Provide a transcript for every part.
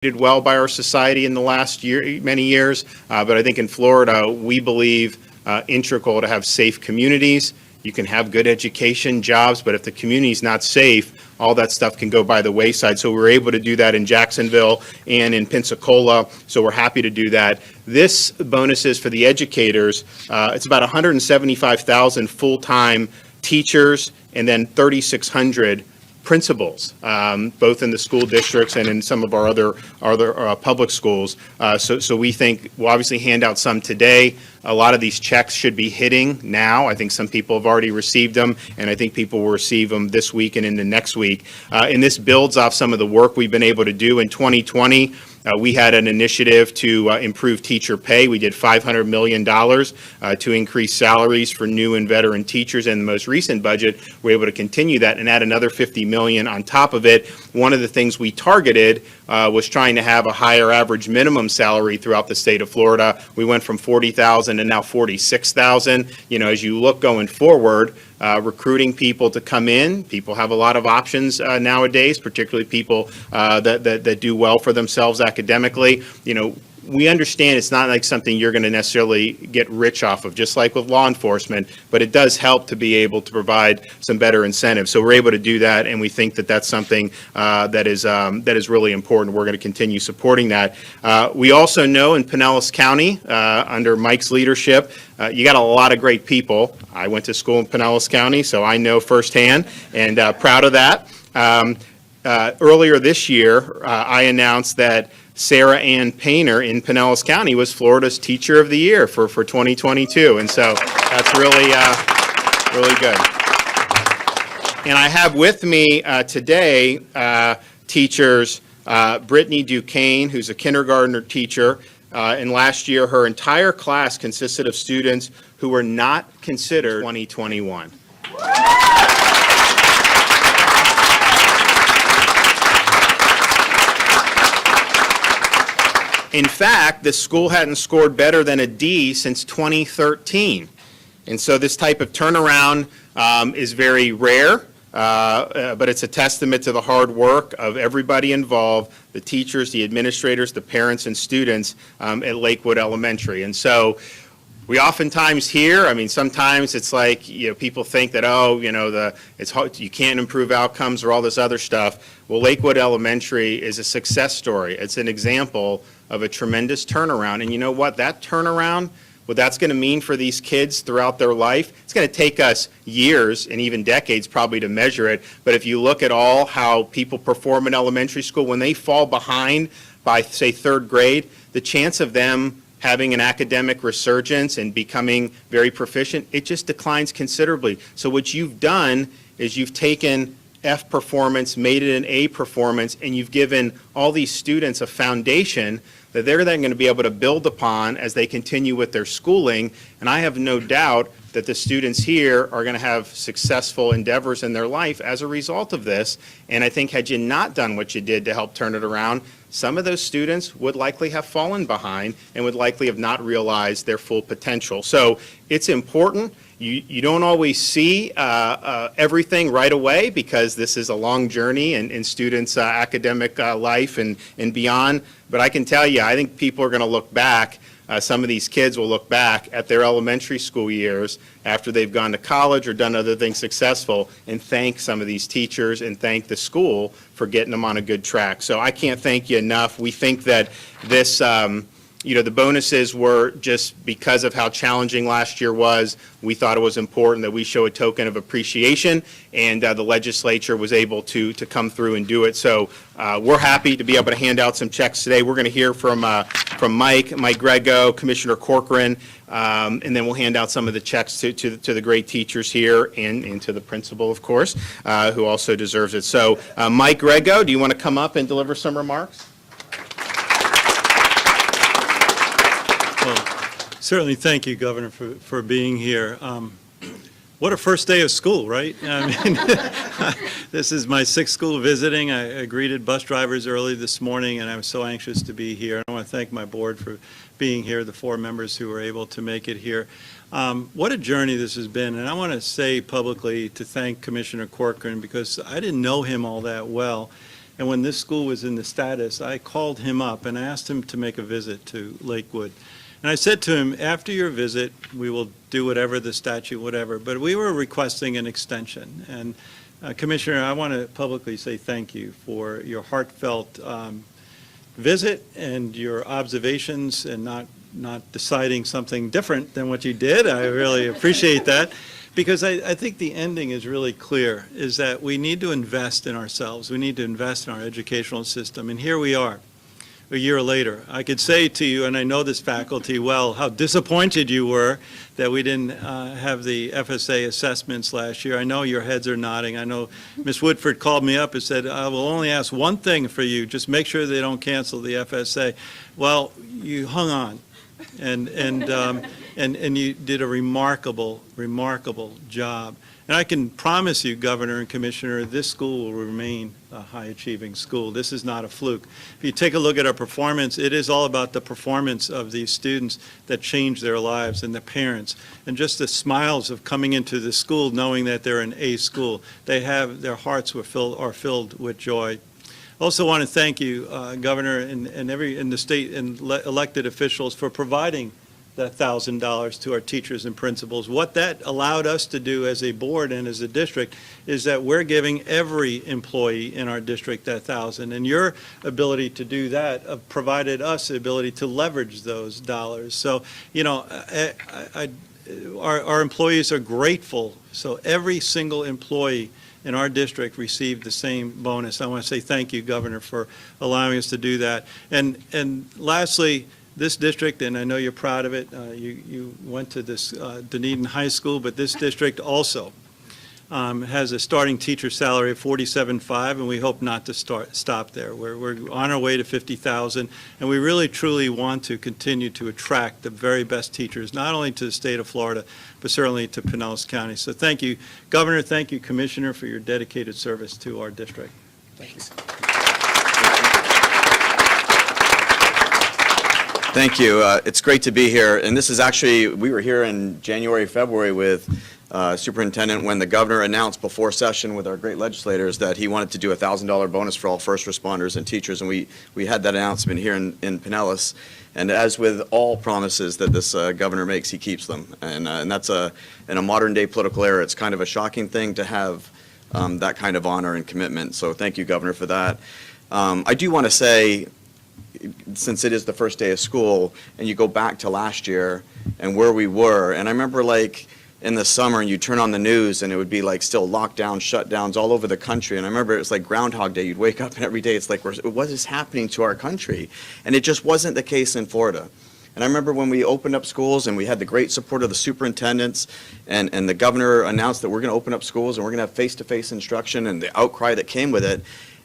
did well by our society in the last many years, but I think in Florida, we believe integral to have safe communities. You can have good education, jobs, but if the community is not safe, all that stuff can go by the wayside. So we were able to do that in Jacksonville and in Pensacola, so we're happy to do that. This bonus is for the educators. It's about 175,000 full-time teachers and then 3,600 principals, both in the school districts and in some of our other public schools. So we think we'll obviously hand out some today. A lot of these checks should be hitting now. I think some people have already received them, and I think people will receive them this week and into next week. And this builds off some of the work we've been able to do in 2020. We had an initiative to improve teacher pay. We did $500 million to increase salaries for new and veteran teachers. In the most recent budget, we were able to continue that and add another $50 million on top of it. One of the things we targeted was trying to have a higher average minimum salary throughout the state of Florida. We went from $40,000 to now $46,000. You know, as you look going forward, recruiting people to come in. People have a lot of options nowadays, particularly people that do well for themselves academically. You know, we understand it's not like something you're going to necessarily get rich off of, just like with law enforcement, but it does help to be able to provide some better incentives. So we're able to do that, and we think that that's something that is really important. We're going to continue supporting that. We also know in Pinellas County, under Mike's leadership, you got a lot of great people. I went to school in Pinellas County, so I know firsthand, and proud of that. Earlier this year, I announced that Sarah Ann Painter in Pinellas County was Florida's Teacher of the Year for 2022, and so that's really good. And I have with me today teachers Brittany Duquesne, who's a kindergartner teacher, and last year her entire class consisted of students who were not considered 2021. In fact, the school hadn't scored better than a D since 2013. And so this type of turnaround is very rare, but it's a testament to the hard work of everybody involved, the teachers, the administrators, the parents, and students at Lakewood Elementary. And so we oftentimes hear, I mean, sometimes it's like, you know, people think that, oh, you know, it's hard, you can't improve outcomes or all this other stuff. Well, Lakewood Elementary is a success story. It's an example of a tremendous turnaround. And you know what? That turnaround, what that's going to mean for these kids throughout their life, it's going to take us years and even decades probably to measure it. But if you look at all how people perform in elementary school, when they fall behind by, say, third grade, the chance of them having an academic resurgence and becoming very proficient, it just declines considerably. So what you've done is you've taken F performance, made it an A performance, and you've given all these students a foundation that they're then going to be able to build upon as they continue with their schooling. And I have no doubt that the students here are going to have successful endeavors in their life as a result of this. And I think had you not done what you did to help turn it around, some of those students would likely have fallen behind and would likely have not realized their full potential. So it's important. You don't always see everything right away because this is a long journey in students' academic life and beyond. But I can tell you, I think people are going to look back, some of these kids will look back at their elementary school years after they've gone to college or done other things successful and thank some of these teachers and thank the school for getting them on a good track. So I can't thank you enough. We think that this you know, the bonuses were just because of how challenging last year was. We thought it was important that we show a token of appreciation, and the legislature was able to come through and do it. So we're happy to be able to hand out some checks today. We're going to hear from Mike Grego, Commissioner Corcoran, and then we'll hand out some of the checks to the great teachers here and to the principal, of course, who also deserves it. So Mike Grego, do you want to come up and deliver some remarks? Certainly, thank you, Governor, for being here. What a first day of school, right? I mean, this is my sixth school visiting. I greeted bus drivers early this morning, and I was so anxious to be here. I want to thank my board for being here, the 4 members who were able to make it here. What a journey this has been, and I want to say publicly to thank Commissioner Corcoran because I didn't know him all that well. And when this school was in the status, I called him up and asked him to make a visit to Lakewood. And I said to him, after your visit, we will do whatever the statute, whatever. But we were requesting an extension. And Commissioner, I want to publicly say thank you for your heartfelt visit and your observations and not deciding something different than what you did. I really appreciate that, because I think the ending is really clear, is that we need to invest in ourselves. We need to invest in our educational system. And here we are, a year later. I could say to you, and I know this faculty well, how disappointed you were that we didn't have the FSA assessments last year. I know your heads are nodding. I know Ms. Woodford called me up and said, I will only ask one thing for you, just make sure they don't cancel the FSA. Well, you hung on, and you did a remarkable job. And I can promise you, Governor and Commissioner, this school will remain a high-achieving school. This is not a fluke. If you take a look at our performance, it is all about the performance of these students that change their lives, and the parents, and just the smiles of coming into the school knowing that they're an A school. Their hearts are filled with joy. Also want to thank you, Governor, and the state and elected officials for providing that $1,000 to our teachers and principals. What that allowed us to do as a board and as a district is that we're giving every employee in our district that $1,000, and your ability to do that provided us the ability to leverage those dollars. So, you know, our employees are grateful. So every single employee in our district received the same bonus. I want to say thank you, Governor, for allowing us to do that. And lastly, this district, and I know you're proud of it, you went to this Dunedin High School, but this district also has a starting teacher salary of $47,500, and we hope not to stop there. We're on our way to $50,000, and we really truly want to continue to attract the very best teachers, not only to the state of Florida, but certainly to Pinellas County. So thank you, Governor, thank you, Commissioner, for your dedicated service to our district. Thanks. Thank you. It's great to be here. And this is actually, we were here in January, February with Superintendent when the governor announced before session with our great legislators that he wanted to do a $1,000 bonus for all first responders and teachers. And we had that announcement here in Pinellas. And as with all promises that this governor makes, he keeps them. And that's in a modern day political era, it's kind of a shocking thing to have that kind of honor and commitment. So thank you, Governor, for that. I do want to say, since it is the first day of school, and you go back to last year and where we were, and I remember like in the summer and you turn on the news and it would be like still lockdowns, shutdowns all over the country, and I remember it was like Groundhog Day. You'd wake up and every day it's like, what is happening to our country? And it just wasn't the case in Florida. And I remember when we opened up schools and we had the great support of the superintendents, and the governor announced that we're going to open up schools and we're going to have face-to-face instruction, and the outcry that came with it.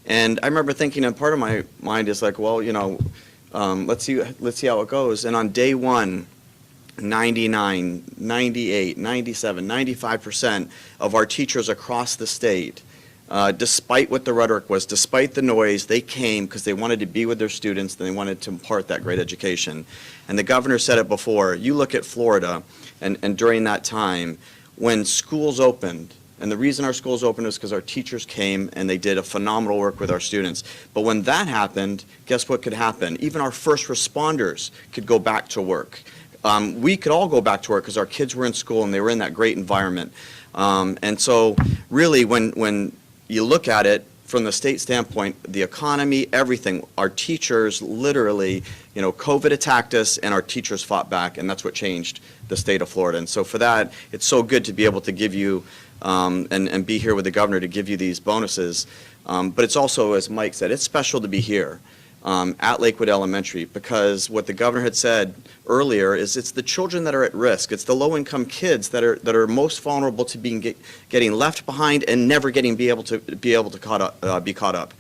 And I remember thinking, and part of my mind is like, well, you know, let's see how it goes. And on day one, 99, 98, 97, 95% of our teachers across the state, despite what the rhetoric was, despite the noise, they came because they wanted to be with their students and they wanted to impart that great education. And the governor said it before. You look at Florida, and during that time, when schools opened, and the reason our schools opened is because our teachers came and they did a phenomenal work with our students. But when that happened, guess what could happen? Even our first responders could go back to work. We could all go back to work because our kids were in school and they were in that great environment. And so really when you look at it from the state standpoint, the economy, everything, our teachers literally, you know, COVID attacked us and our teachers fought back, and that's what changed the state of Florida. And so for that, it's so good to be able to give you and be here with the governor to give you these bonuses. But it's also, as Mike said, it's special to be here at Lakewood Elementary, because what the governor had said earlier is it's the children that are at risk. It's the low-income kids that are most vulnerable to getting left behind and never be able to be caught up.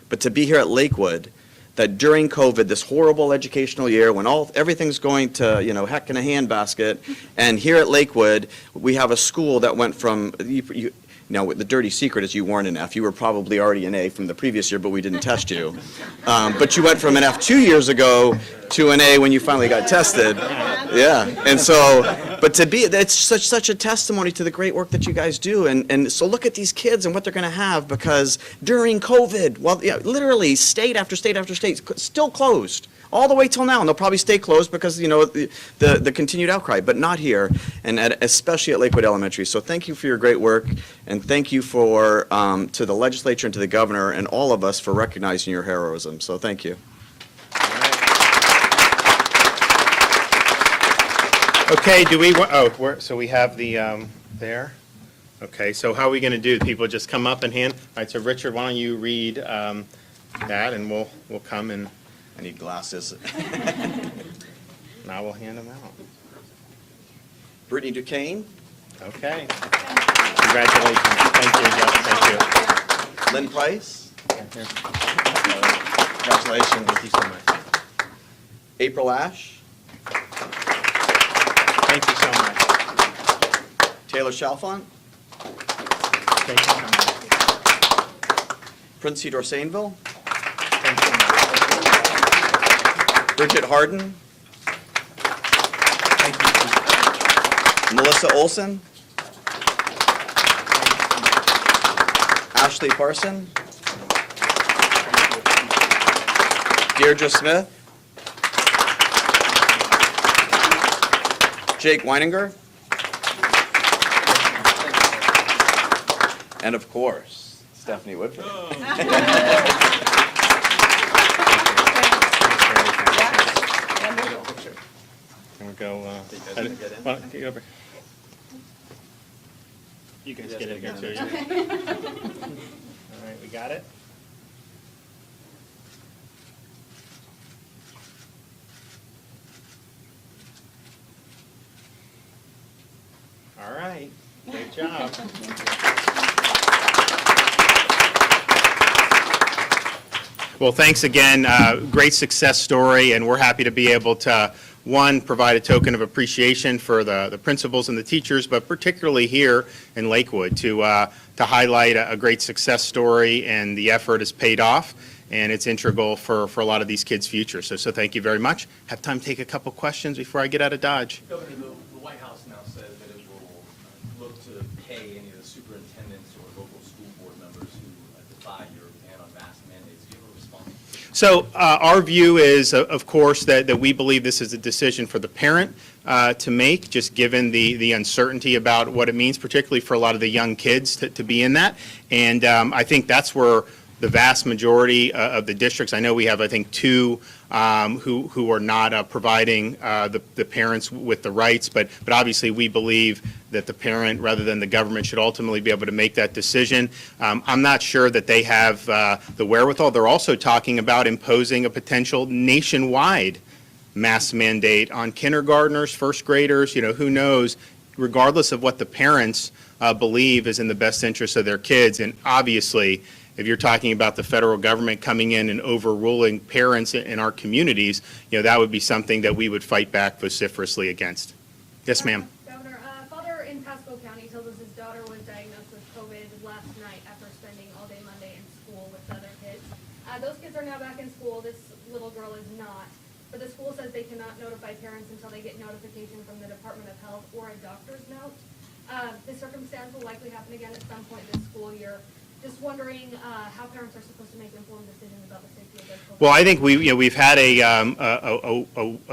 But to be here at Lakewood, that during COVID, this horrible educational year, when everything's going to, you know, heck in a handbasket, and here at Lakewood, we have a school that went from, Now, the dirty secret is you weren't an F. You were probably already an A from the previous year, but we didn't test you. But you went from an F 2 years ago to an A when you finally got tested. Yeah, and so, but it's such a testimony to the great work that you guys do, and so look at these kids and what they're going to have, because during COVID, well, yeah, literally state after state after state still closed, all the way till now, and they'll probably stay closed because, the continued outcry, but not here, and especially at Lakewood Elementary. So thank you for your great work, and thank you for, to the legislature and to the governor and all of us for recognizing your heroism, so thank you. Okay, so we have the, there? Okay, so how are we going to do? People just come up and hand? All right, so Richard, why don't you read that, and we'll come and I need glasses. now we'll hand them out. Brittany Duquesne, Okay. Congratulations. Thank you, Jeff. Thank Lynn Price, you. congratulations. Thank you so much. April Ash, Thank you so much. Taylor Chalfont, Thank you so much. Princey Dorsainville, Thank you so much. Bridget Harden, Thank you so much. Melissa Olson, Ashley Parson, Deirdre Smith, Jake Weininger, and of course, Stephanie Woodford. Can we go, get over. You guys get in here too. All right, we got it? All right, great job. Well, thanks again. Great success story, and we're happy to be able to, one, provide a token of appreciation for the principals and the teachers, but particularly here in Lakewood to highlight a great success story, and the effort has paid off, and it's integral for a lot of these kids' future. So thank you very much. Have time to take a couple questions before I get out of Dodge. Governor, the White House now says that it will look to pay any of the superintendents or local school board members who defy your ban on mask mandates. Do you have a response? So our view is, of course, that we believe this is a decision for the parent to make, just given the uncertainty about what it means, particularly for a lot of the young kids to be in that. And I think that's where the vast majority of the districts, I know we have, I think, two who are not providing the parents with the rights, but obviously we believe that the parent, rather than the government, should ultimately be able to make that decision. I'm not sure that they have the wherewithal. They're also talking about imposing a potential nationwide mask mandate on kindergartners, first graders, who knows, regardless of what the parents believe is in the best interest of their kids. And obviously, if you're talking about the federal government coming in and overruling parents in our communities, that would be something that we would fight back vociferously against. Yes, ma'am. Governor, father in Pasco County tells us his daughter was diagnosed with COVID last night after spending all day Monday in school with other kids. Those kids are now back in school. This little girl is not. But the school says they cannot notify parents until they get notification from the Department of Health or a doctor's note. This circumstance will likely happen again at some point this school year. Just wondering how parents are supposed to make informed decisions about the safety of their children. Well, I think we've had a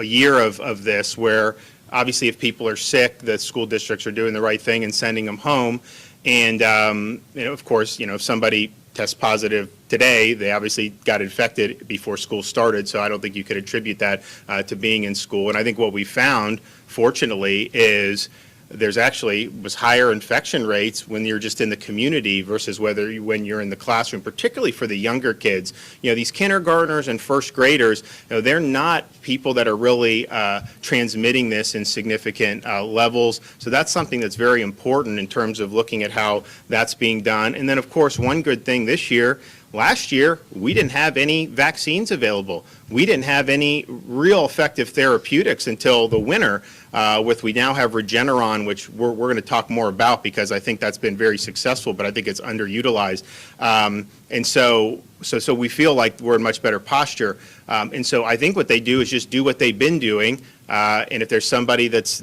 year of this where obviously if people are sick, the school districts are doing the right thing and sending them home. And of course, if somebody tests positive today, they obviously got infected before school started. So I don't think you could attribute that to being in school. And I think what we found, fortunately, is there's actually was higher infection rates when you're just in the community versus when you're in the classroom, particularly for the younger kids. These kindergartners and first graders, they're not people that are really transmitting this in significant levels. So that's something that's very important in terms of looking at how that's being done. And then, of course, one good thing this year, last year, we didn't have any vaccines available. We didn't have any real effective therapeutics until the winter, we now have Regeneron, which we're going to talk more about because I think that's been very successful, but I think it's underutilized. And so we feel like we're in much better posture. And so I think what they do is just do what they've been doing. And if there's somebody that's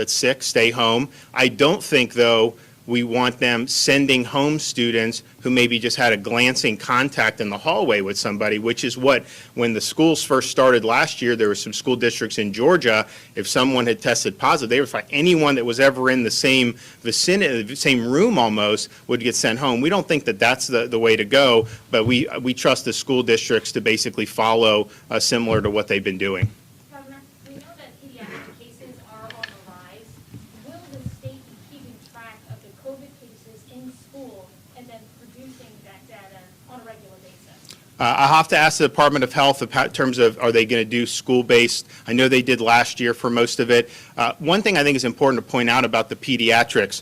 sick, stay home. I don't think, though, we want them sending home students who maybe just had a glancing contact in the hallway with somebody, which is what, when the schools first started last year, there were some school districts in Georgia, if someone had tested positive, they would find anyone that was ever in the same vicinity, the same room almost, would get sent home. We don't think that that's the way to go, but we trust the school districts to basically follow similar to what they've been doing. Governor, we know that pediatric cases are on the rise. Will the state be keeping track of the COVID cases in school and then producing that data on a regular basis? I'll have to ask the Department of Health in terms of, are they going to do school-based? I know they did last year for most of it. One thing I think is important to point out about the pediatrics,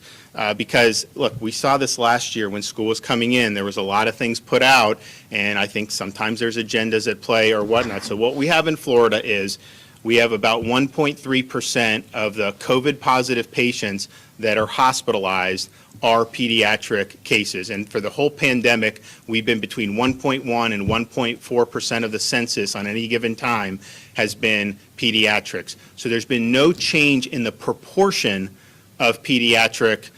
because, look, we saw this last year when school was coming in. There was a lot of things put out, and I think sometimes there's agendas at play or whatnot. So what we have in Florida is we have about 1.3% of the COVID-positive patients that are hospitalized are pediatric cases. And for the whole pandemic, we've been between 1.1 and 1.4% of the census on any given time has been pediatrics. So there's been no change in the proportion of pediatric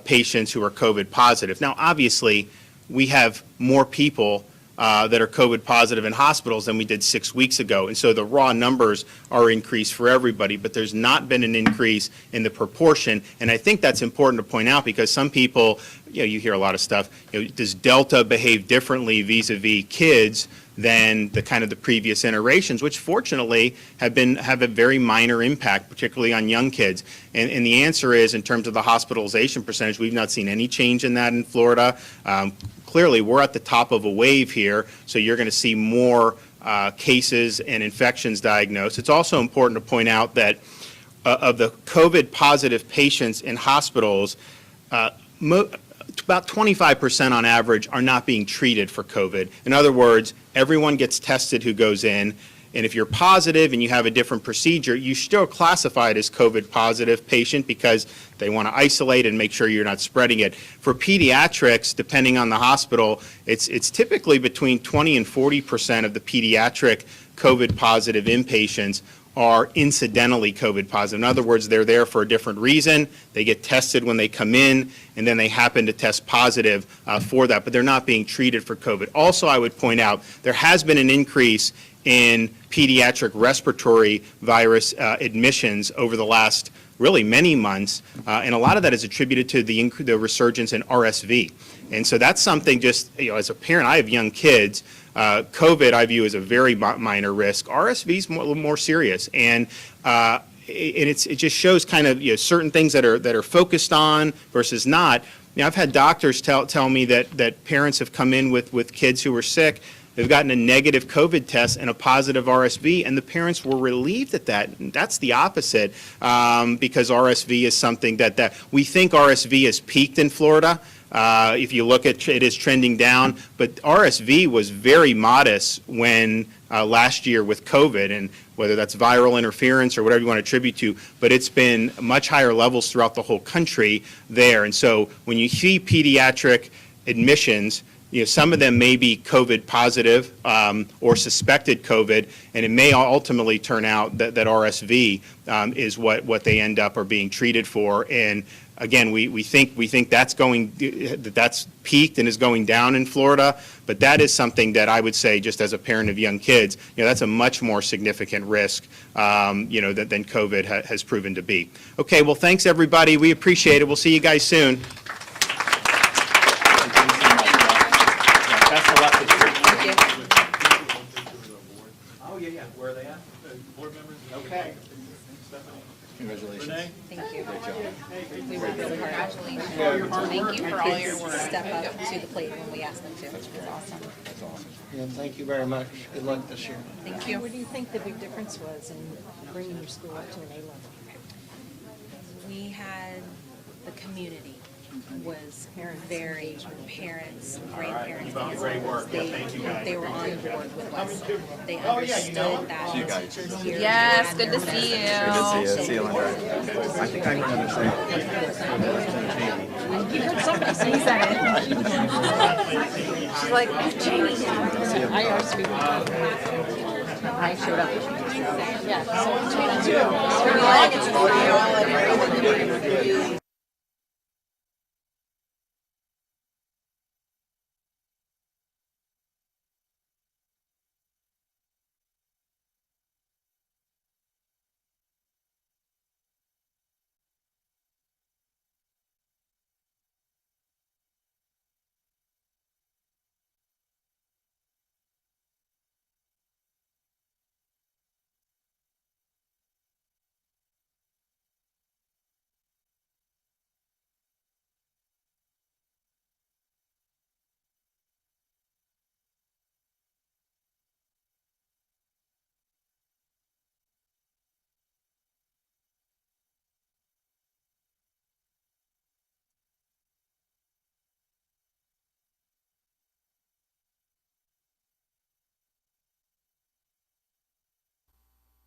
patients who are COVID positive. Now, obviously, we have more people that are COVID positive in hospitals than we did 6 weeks ago. And so the raw numbers are increased for everybody, but there's not been an increase in the proportion. And I think that's important to point out because some people, you hear a lot of stuff, does Delta behave differently vis-a-vis kids than the kind of the previous iterations, which fortunately have a very minor impact, particularly on young kids. And the answer is, in terms of the hospitalization percentage, we've not seen any change in that in Florida. Clearly, we're at the top of a wave here, so you're going to see more cases and infections diagnosed. It's also important to point out that of the COVID-positive patients in hospitals, about 25% on average are not being treated for COVID. In other words, everyone gets tested who goes in, and if you're positive and you have a different procedure, you still classified as COVID positive patient because they want to isolate and make sure you're not spreading it. For pediatrics, depending on the hospital, it's typically between 20 and 40% of the pediatric COVID positive inpatients are incidentally COVID positive. In other words, they're there for a different reason. They get tested when they come in, and then they happen to test positive for that, but they're not being treated for COVID. Also, I would point out, there has been an increase in pediatric respiratory virus admissions over the last really many months, and a lot of that is attributed to the resurgence in RSV. And so that's something just, as a parent, I have young kids. COVID I view as a very minor risk. RSV is a little more serious, and it just shows kind of certain things that are focused on versus not. I've had doctors tell me that parents have come in with kids who were sick. They've gotten a negative COVID test and a positive RSV, and the parents were relieved at that. And that's the opposite, because RSV is something that we think RSV has peaked in Florida. If you look at it is trending down, but RSV was very modest when last year with COVID, and whether that's viral interference or whatever you want to attribute to, but it's been much higher levels throughout the whole country there. And so when you see pediatric admissions, some of them may be COVID positive or suspected COVID, and it may ultimately turn out that RSV is what they end up or being treated for. And again, we think that's peaked and is going down in Florida, but that is something that I would say, just as a parent of young kids, that's a much more significant risk, than COVID has proven to be. Okay, well, thanks everybody. We appreciate it. We'll see you guys soon. Oh, yeah. Where are they at? Board members? Okay. Congratulations. Renee? Thank you. We worked really hard. Congratulations. Thank you for all your work. Step up to the plate when we ask them to. It's awesome. That's awesome. Yeah, thank you very much. Good luck this year. Thank you. What do you think the big difference was in bringing your school up to an A level? We had the community was very parents, grandparents. Great work. Yeah, thank you, guys. They were on board with us. They understood that. You guys. here Yes, we good to had see you. Good to see you. See you, Linda. I think I heard him say. You heard somebody say that. She's like, Jamie. I RSVP'd. I showed up. Yeah. So,